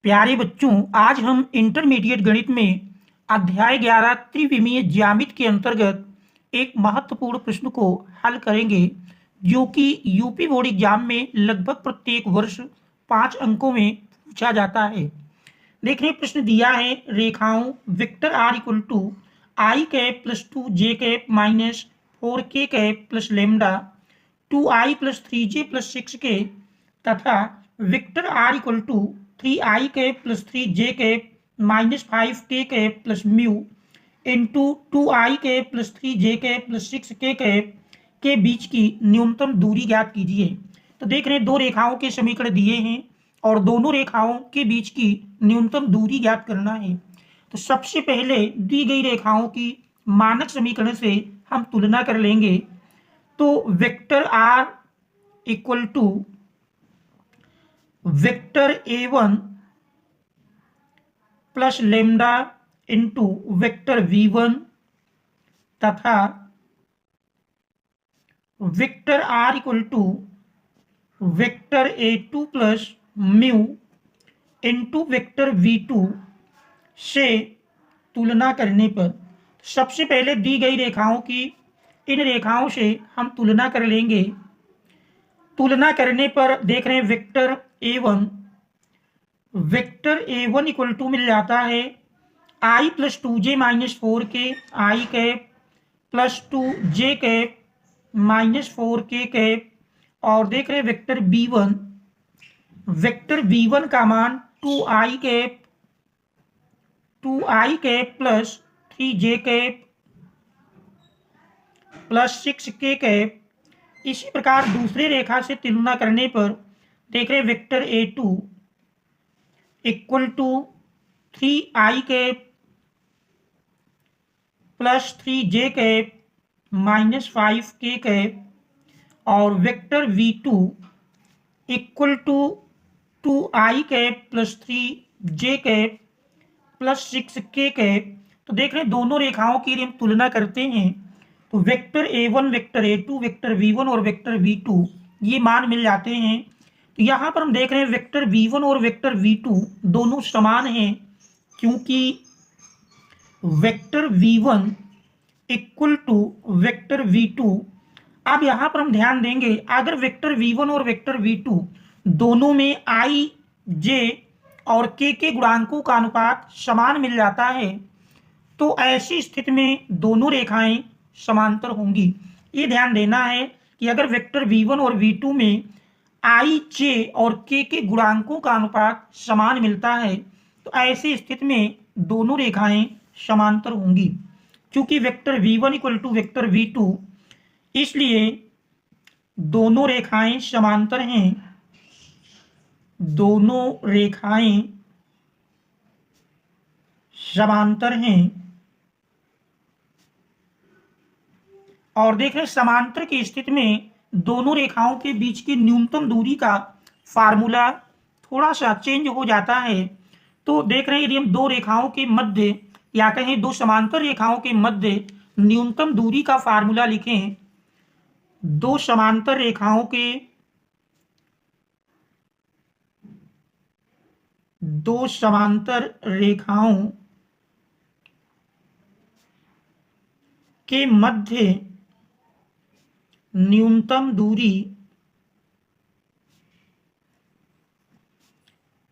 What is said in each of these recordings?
प्यारे बच्चों, आज हम इंटरमीडिएट गणित में अध्याय 11 त्रिविमीय ज्यामिति के अंतर्गत एक महत्वपूर्ण प्रश्न को हल करेंगे, जो कि यूपी बोर्ड एग्जाम में लगभग प्रत्येक वर्ष 5 अंकों में पूछा जाता है। देखिए, प्रश्न दिया है, रेखाओं vector r equal to i cap plus 2 j cap minus 4 k cap plus lambda 2i plus 3j plus 6k तथा vector r equal to 3i cap plus 3j cap minus 5k cap plus mu into 2i cap plus 3j cap plus 6k cap के बीच की न्यूनतम दूरी ज्ञात कीजिए। तो देख रहे हैं, दो रेखाओं के समीकरण दिए हैं और दोनों रेखाओं के बीच की न्यूनतम दूरी ज्ञात करना है। तो सबसे पहले दी गई रेखाओं की मानक समीकरण से हम तुलना कर लेंगे। तो vector r equal to vector a1 plus lambda into vector v1 तथा vector r equal to vector a2 plus mu into vector v2 से तुलना करने पर सबसे पहले दी गई रेखाओं की इन रेखाओं से हम तुलना कर लेंगे। तुलना करने पर देख रहे हैं, वेक्टर a1 इक्वल टू मिल जाता है i plus 2j minus 4k I cap plus 2j cap minus 4k cap. और देख रहे हैं वेक्टर v1 का मान 2i cap plus 3j cap plus 6k cap. इसी प्रकार दूसरे रेखा से तुलना करने पर देख रहे हैं, vector a2 equal to 3i cap plus 3j cap minus 5k cap. और vector v2 equal to 2i cap plus 3j cap plus 6k cap. तो देख रहे हैं, दोनों रेखाओं की हम तुलना करते हैं तो vector a1 vector a2 vector v1 और वेक्टर v2 ये मान मिल जाते हैं। तो यहाँ पर हम देख रहे हैं, वेक्टर v1 और वेक्टर v2 दोनों समान हैं, क्योंकि vector v1 equal to vector v2। अब यहाँ पर हम ध्यान देंगे, अगर वेक्टर v1 और वेक्टर v2 दोनों में i j और k के गुणांकों का अनुपात समान मिल जाता है, तो ऐसी स्थिति में दोनों रेखाएं समांतर होंगी। ये ध्यान देना है कि अगर वेक्टर v1 और v2 में i j और k के गुणांकों का अनुपात समान मिलता है, तो ऐसी स्थिति में दोनों रेखाएं समांतर होंगी। क्योंकि vector v1 equal to vector v2, इसलिए दोनों रेखाएं समांतर हैं। दोनों रेखाएं समांतर हैं। और देख रहे हैं, समांतर की स्थिति में दोनों रेखाओं के बीच की न्यूनतम दूरी का फार्मूला थोड़ा सा चेंज हो जाता है। तो देख रहे हैं, यदि हम दो रेखाओं के मध्य या कहें दो समांतर रेखाओं के मध्य न्यूनतम दूरी का फार्मूला लिखें, दो समांतर रेखाओं के मध्य न्यूनतम दूरी,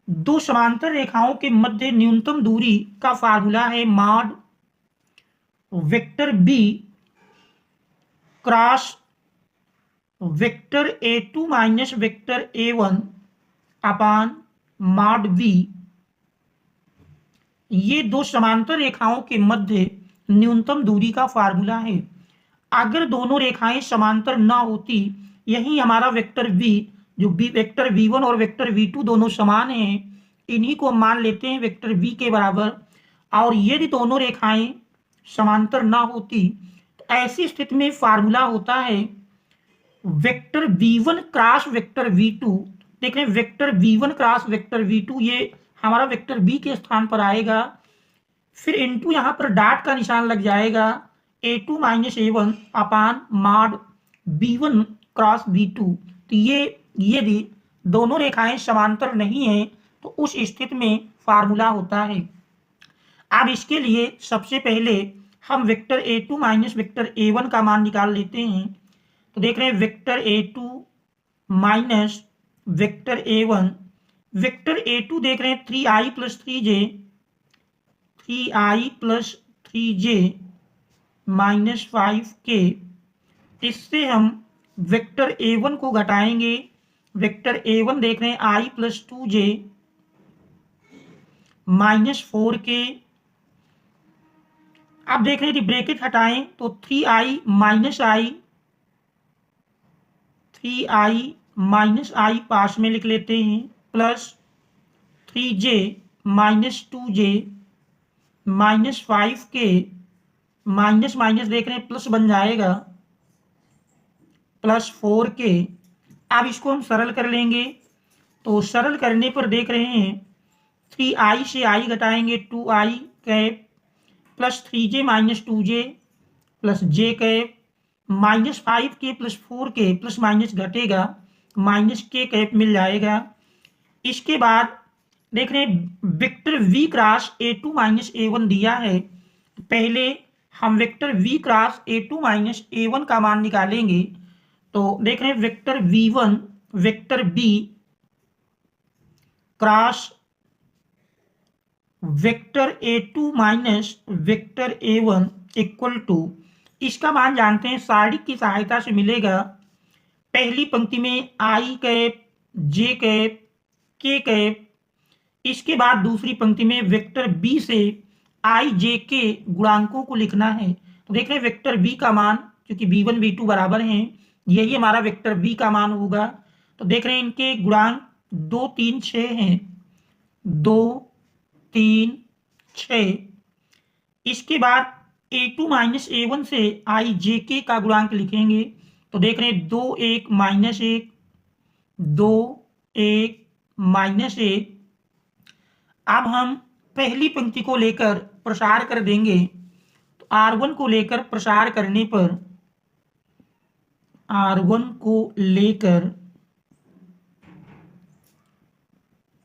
दो समांतर रेखाओं के मध्य न्यूनतम दूरी का फार्मूला है mod vector b cross vector a2 minus vector a1 upon mod v। ये दो समांतर रेखाओं के मध्य न्यूनतम दूरी का फार्मूला है। अगर दोनों रेखाएं समांतर ना होती, यही हमारा वेक्टर v, जो वेक्टर v1 और वेक्टर v2 दोनों समान हैं, इन्हीं को हम मान लेते हैं वेक्टर v के बराबर। और यदि दोनों रेखाएं समांतर ना होती, तो ऐसी स्थिति में फार्मूला होता है vector v1 cross vector v2। देख रहे हैं, vector v1 cross vector v2 ये हमारा वेक्टर b के स्थान पर आएगा, फिर इनटू यहाँ पर डॉट का निशान लग जाएगा a2 minus a1 upon mod b1 cross b2। तो ये यदि दोनों रेखाएं समांतर नहीं हैं, तो उस स्थिति में फार्मूला होता है। अब इसके लिए सबसे पहले हम vector a2 minus vector a1 का मान निकाल लेते हैं। तो देख रहे हैं vector a2 minus vector a1, vector a2 देख रहे हैं 3i plus 3j minus 5k। इससे हम वेक्टर a1 को घटाएंगे। वेक्टर a1 देख रहे हैं i plus 2j minus 4k। अब देख रहे हैं कि ब्रैकेट हटाएं तो 3i माइनस i पास में लिख लेते हैं plus 3j minus 2j minus 5k minus minus देख रहे हैं प्लस बन जाएगा प्लस 4k। अब इसको हम सरल कर लेंगे। तो सरल करने पर देख रहे हैं 3i से i घटाएंगे 2i cap plus 3j minus 2j plus j cap minus 5k plus 4k plus minus घटेगा माइनस k कैप मिल जाएगा। इसके बाद देख रहे हैं vector v cross a2 minus a1 दिया है। पहले हम vector v cross a2 minus a1 का मान निकालेंगे। तो देख रहे हैं vector v1 vector b cross vector a2 minus vector a1 equal to, इसका मान जानते हैं सारणी की सहायता से मिलेगा। पहली पंक्ति में i cap j cap k cap, इसके बाद दूसरी पंक्ति में वेक्टर b से i j k गुणांकों को लिखना है। तो देख रहे हैं वेक्टर b का मान, क्योंकि b1 b2 बराबर हैं, यही हमारा वेक्टर b का मान होगा। तो देख रहे हैं इनके गुणांक 2 3 6 हैं, 2 3 6। इसके बाद a2 माइनस a1 से i j k का गुणांक लिखेंगे। तो देख रहे हैं 2 1 माइनस 1 2 1 माइनस 1। अब हम पहली पंक्ति को लेकर प्रसार कर देंगे। तो r1 को लेकर प्रसार करने पर r1 को लेकर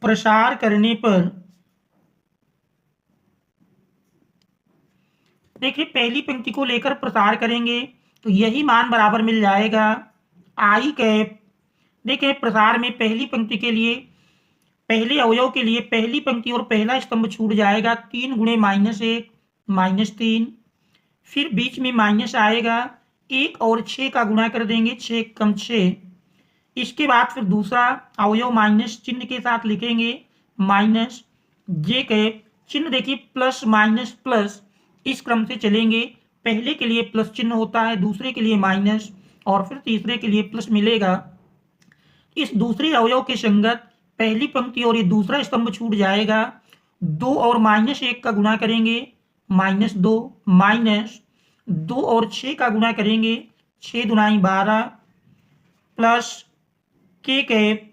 प्रसार करने पर देखिए पहली पंक्ति को लेकर प्रसार करेंगे तो यही मान बराबर मिल जाएगा i कैप। देखिए प्रसार में पहली पंक्ति के लिए पहले अवयव के लिए पहली पंक्ति और पहला स्तंभ छूट जाएगा, 3 गुणे माइनस 1 माइनस 3, फिर बीच में माइनस आएगा, 1 और 6 का गुणा कर देंगे, 6 कम 6। इसके बाद फिर दूसरा अवयव माइनस चिन्ह के साथ लिखेंगे, माइनस जे कैप, चिन्ह देखिए प्लस माइनस प्लस इस क्रम से चलेंगे। पहले के लिए प्लस चिन्ह होता है, दूसरे के लिए माइनस और फिर तीसरे के लिए प्लस मिलेगा। इस दूसरे अवयव के संगत पहली पंक्ति और ये दूसरा स्तंभ छूट जाएगा। 2 और माइनस 1 का गुणा करेंगे, माइनस 2 माइनस 2 और 6 का गुणा करेंगे, 6 दुनाई 12 प्लस के कैप।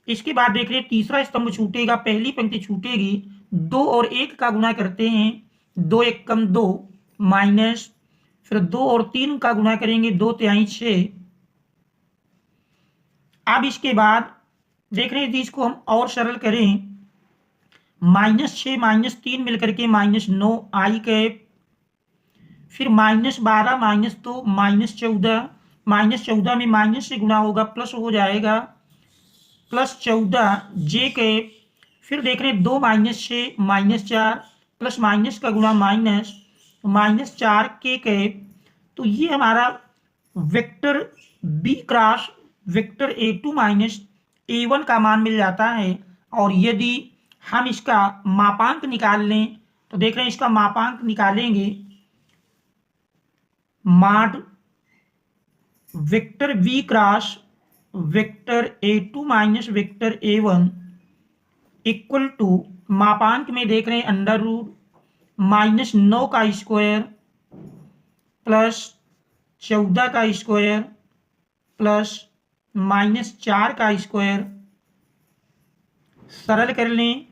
इसके बाद देख रहे तीसरा स्तंभ छूटेगा, पहली पंक्ति छूटेगी, 2 और 1 का गुणा करते हैं, 2 1 कम 2 माइनस, फिर 2 और 3 का गुणा करेंगे, 2 तिहाई 6। अब इसके बाद देख रहे हैं इसको हम और सरल करें, माइनस 6 माइनस 3 मिलकर के माइनस 9 i कैप, फिर माइनस 12 माइनस 2 माइनस 14, माइनस 14 में माइनस से गुणा होगा प्लस हो जाएगा, प्लस 14 जे कैप। फिर देख रहे हैं 2 माइनस 6 माइनस 4 प्लस माइनस का गुणा माइनस माइनस 4 के कैप। तो ये हमारा vector b cross vector a2 minus a1 का मान मिल जाता है। और यदि हम इसका मापांक निकाल लें तो देख रहे हैं इसका मापांक निकालेंगे, mod vector v cross vector a2 minus vector a1 equal to, मापांक में देख रहे हैं अंडर रूट माइनस 9 का स्क्वायर प्लस 14 का स्क्वायर प्लस माइनस 4 का स्क्वायर। सरल कर लें,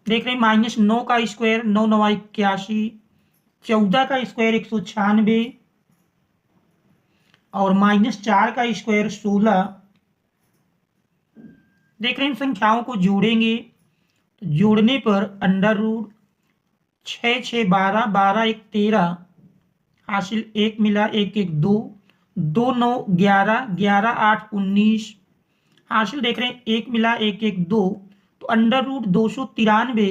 देख रहे हैं माइनस 9 का स्क्वायर 9 9 81, 14 का स्क्वायर 196 और माइनस 4 का स्क्वायर 16। देख रहे हैं इन संख्याओं को जोड़ेंगे तो जोड़ने पर अंडर रूट 6 6 12 12 1 13 हासिल 1 मिला 1 1 2 2 9 11 11 8 19 हासिल देख रहे हैं 1 मिला 1 1 2 तो अंडर रूट 293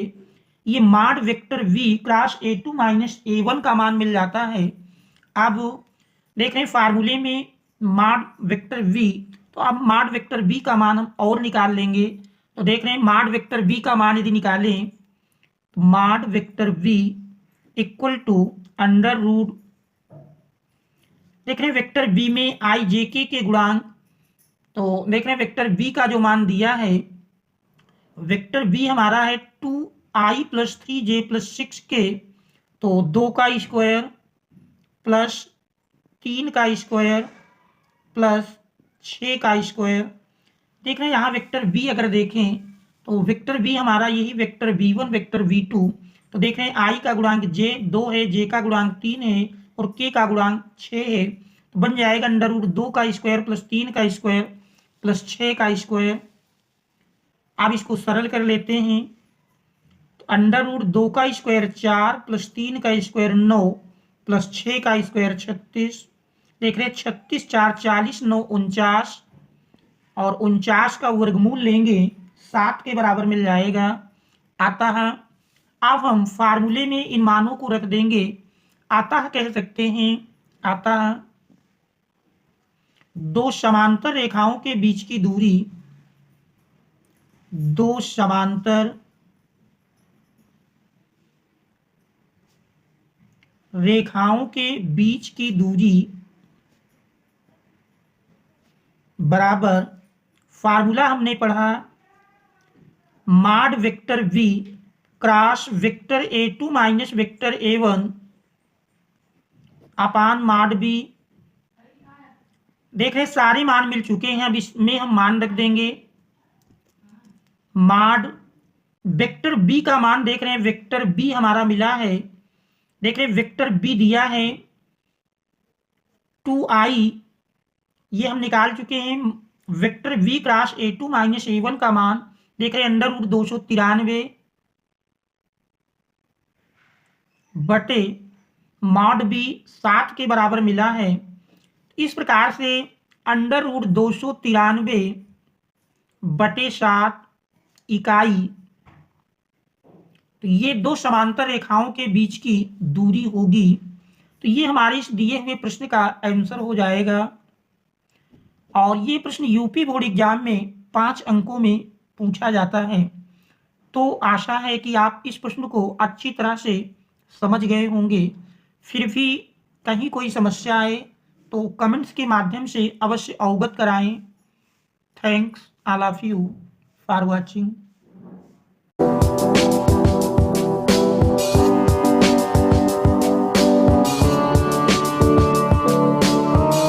ये माड vector v cross a2 minus a1 का मान मिल जाता है। अब देख रहे हैं फार्मूले में माड वेक्टर v, तो अब माड वेक्टर v का मान हम और निकाल लेंगे। तो देख रहे हैं माड वेक्टर v का मान यदि निकालें तो mod vector v equal to under root, देख रहे हैं वेक्टर v में आई जे के गुणांक, तो देख रहे हैं वेक्टर v का जो मान दिया है, वेक्टर v हमारा है 2i plus 3j plus 6k, तो 2 का स्क्वायर प्लस 3 का स्क्वायर प्लस 6 का स्क्वायर। देख रहे हैं यहाँ वेक्टर v अगर देखें तो वेक्टर v हमारा यही वेक्टर v1 वेक्टर v2, तो देख रहे हैं i का गुणांक j 2 है, j का गुणांक 3 है और k का गुणांक 6 है, तो बन जाएगा अंडर रूट 2 का स्क्वायर प्लस 3 का स्क्वायर प्लस 6 का स्क्वायर। अब इसको सरल कर लेते हैं तो अंडर रूट 2 का स्क्वायर 4 प्लस 3 का स्क्वायर 9 प्लस 6 का स्क्वायर 36। देख रहे हैं 36 4 40 9 49 और 49 का वर्गमूल लेंगे 7 के बराबर मिल जाएगा। अतः अब हम फार्मूले में इन मानों को रख देंगे। अतः कह सकते हैं, अतः दो समांतर रेखाओं के बीच की दूरी, दो समांतर रेखाओं के बीच की दूरी बराबर, फार्मूला हमने पढ़ा माड vector v cross vector a2 minus vector a1 अपान माड b। देख रहे सारे मान मिल चुके हैं, अब इसमें हम मान रख देंगे। माड वेक्टर b का मान देख रहे हैं वेक्टर b हमारा मिला है, देख रहे हैं वेक्टर b दिया है 2i, ये हम निकाल चुके हैं। Vector v cross a2 minus a1 का मान देख रहे हैं अंडर रूट 293 बटे मॉड b 7 के बराबर मिला है। इस प्रकार से अंडर रूट 293 बटे 7 इकाई, तो ये दो समांतर रेखाओं के बीच की दूरी होगी। तो ये हमारे इस दिए हुए प्रश्न का आंसर हो जाएगा। और ये प्रश्न यूपी बोर्ड एग्जाम में 5 अंकों में पूछा जाता है। तो आशा है कि आप इस प्रश्न को अच्छी तरह से समझ गए होंगे। फिर भी कहीं कोई समस्या आए तो कमेंट्स के माध्यम से अवश्य अवगत कराएं। Thanks all of you for watching.